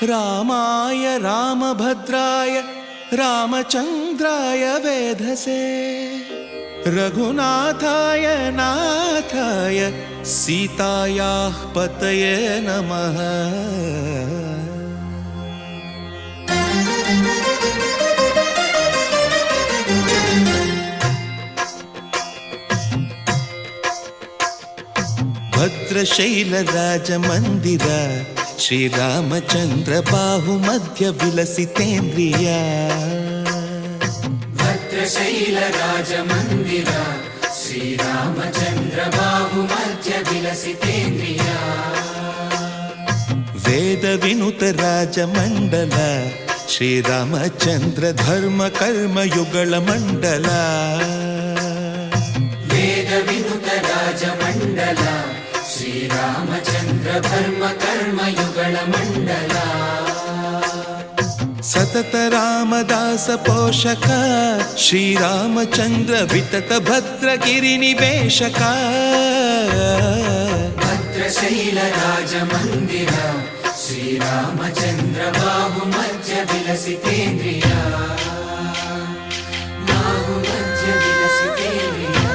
रामाय रामभद्राय रामचन्द्राय वेधसे रघुनाथाय नाथाय सीतायाः पतये नमः। भद्रशैलराजमन्दिर श्रीरामचन्द्र बाहुमध्य विलसितेन्द्रिया। भद्रशैलराजमन्दिर श्रीरामचन्द्र बाहुमध्य विलसितेन्द्रिया। वेदविनुत राजमण्डल श्रीरामचन्द्र धर्म कर्म युगल मण्डल। वेदविनुत राजमण्डल श्रीरामचन्द्र धर्म कर्म युगल मण्डल। सतत रामदास पोषक श्रीरामचन्द्र वितत भद्रगिरि निवेशक। भद्रशैल राजमन्दिर श्रीरामचन्द्र बाहुमध्य विलसितेन्द्रिया। बाहुमध्य विलसितेन्द्रिया।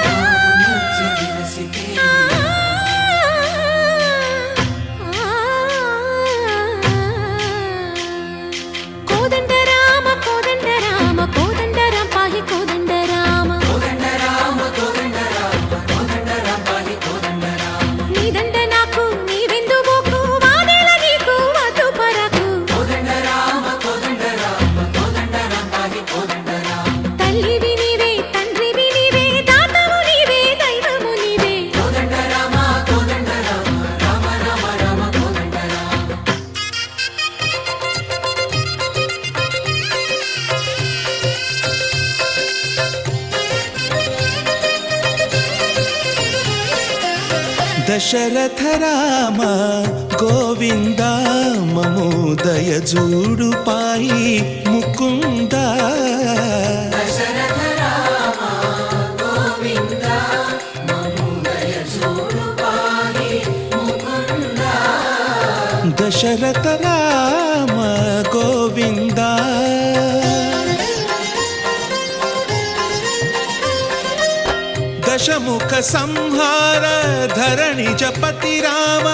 बाहुमध्य विलसितेन्द्रिया। कोदंड राम पाहि कोदंड राम। कोदंड राम पाहि कोदंड राम। नी दंड नाकु नीवेंदु बोकु वादेला नीकु वतु परकु। कोदंड राम पाहि कोदंड राम। तल्लिवि नीवे तंड्रिवि नीवे दातवु नीवे दैवमु नीवे। कोदंड राम राम राम राम कोदंड राम। दशरथ राम गोविंद ममोदय जूडु पाई मुकुंद। दशरथ राम गोविंद ममोदय जूडु पाहि मुकुंद। दशरथ राम गोविंद दशमुख संहार धरणि जपति राम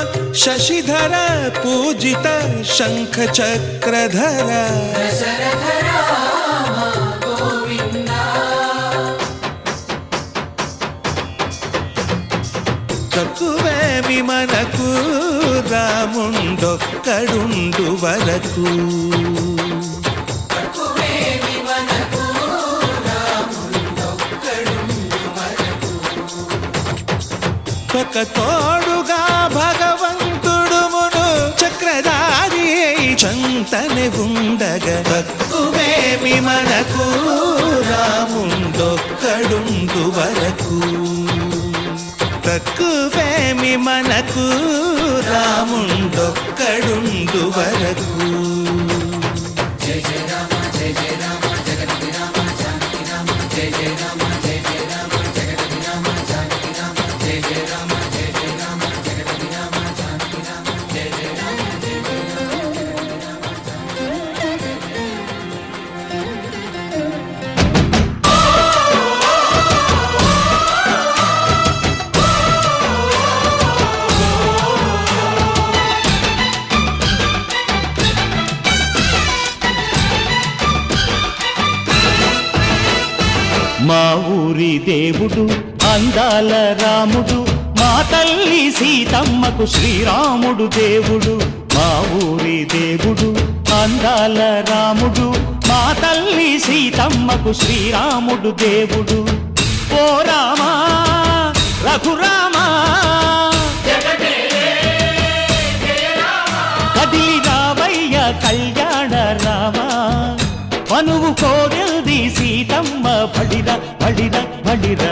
शशिधर पूजित शंख चक्रधर। दशरथ राम गोविंद। తక్కువేమి మనకు రాముండొక్కడుండు వరకు। తక్కువేమి మనకు రాముండొక్కడుండు వరకు। ఒక తోడుగా భగవంతుడు మును చక్రధారి చంతనే ఉండగా తక్కువేమి మనకు రాముండొక్కడుండు వరకు। తక్కువేమి మనకు రాముండొక్కడుండు వరకు। జయ జయ రామ జయ జయ రామ జగతి రామ జానకి రామ జయ జయ రామ జయ జయ రామ జగతి రామ జానకి రామ జయ జయ రామ జయ జయ రామ జగతి రామ జానకి రామ జయ జయ రామ జయ జయ రామ జగతి రామ మా ఊరి దేవుడు అందాల రాముడు మా తల్లి సీతమ్మకు శ్రీరాముడు దేవుడు। మా ఊరి దేవుడు అందాల రాముడు మా తల్లి సీతమ్మకు శ్రీరాముడు దేవుడు। ఓ రామా రఘురామా కదిలి రావయ్య కళ్యాణ రామా మనువు కోడెల్ది సీతమ్మ బడిర బడిర బడిర।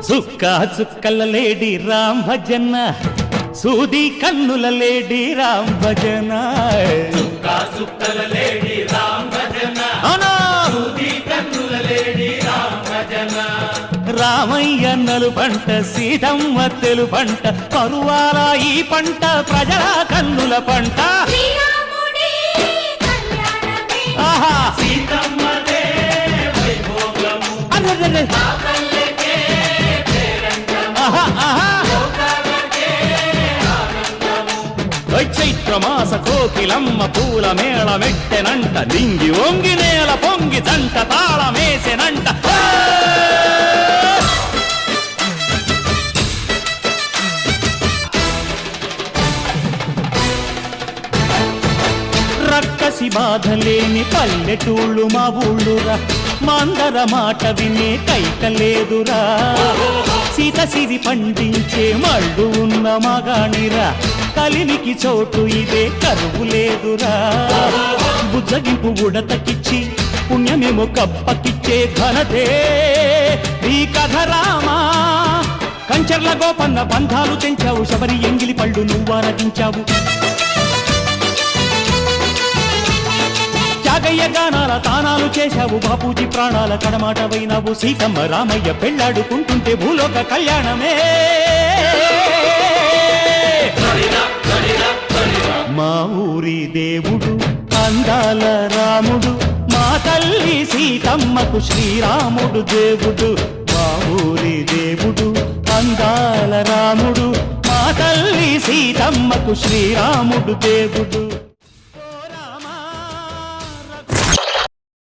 సుక్క చుక్కల లేడి రామ్ భజన సూది కన్నుల లేడి రామ్ భజన। సుక్క చుక్కల లేడి రామ్ భజన సూది కన్నుల లేడి రామ్ భజన। రామయ్య నలుపంట సీతమ్మ తెలుపంట కరువాల ఈ పంట ప్రజల కన్నుల పంట శ్రీరాముడి కళ్యాణమే ఆహా సీతమ్మదే వైభోగము అరెరెరె. పల్లెకే పేరంటము ఆహా ఆహా లోకాలకే ఆనందము చైత్రమాస కోకిలమ్మ పూల మేళ మెట్టెనంట దింగి వంగి నేల పొంగి జంట తాళమేసెనంట రక్కసి బాధలేని పల్లెటూళ్ళు మా ఊళ్ళురా మందర మాట వినే కైకలేదురా సీత సిరి పండించే మళ్ళు ఉన్న మగాణిరా కలిమికి చోటు ఇదే కరువు లేదురా బుజ్జగింపు ఉడతకిచ్చి పుణ్యమేమో కప్పకిచ్చే ఘనతే ఈ కథ రామా కంచర్ల గోపన్న బంధాలు తెంచావు శబరి ఎంగిలి పళ్ళు నువ్వారగించావు త్యాగయ్య గానాల తానాలు చేశావు బాపూజీ ప్రాణాల కడమాటవైనావు సీతమ్మ రామయ్య పెళ్ళాడుకుంటుంటే భూలోక కళ్యాణమే మా ఊరి దేవుడు అందాల రాముడు మా తల్లి సీతమ్మకు శ్రీరాముడు దేవుడు మా ఊరి దేవుడు అందాల రాముడు మా తల్లి సీతమ్మకు శ్రీరాముడు దేవుడు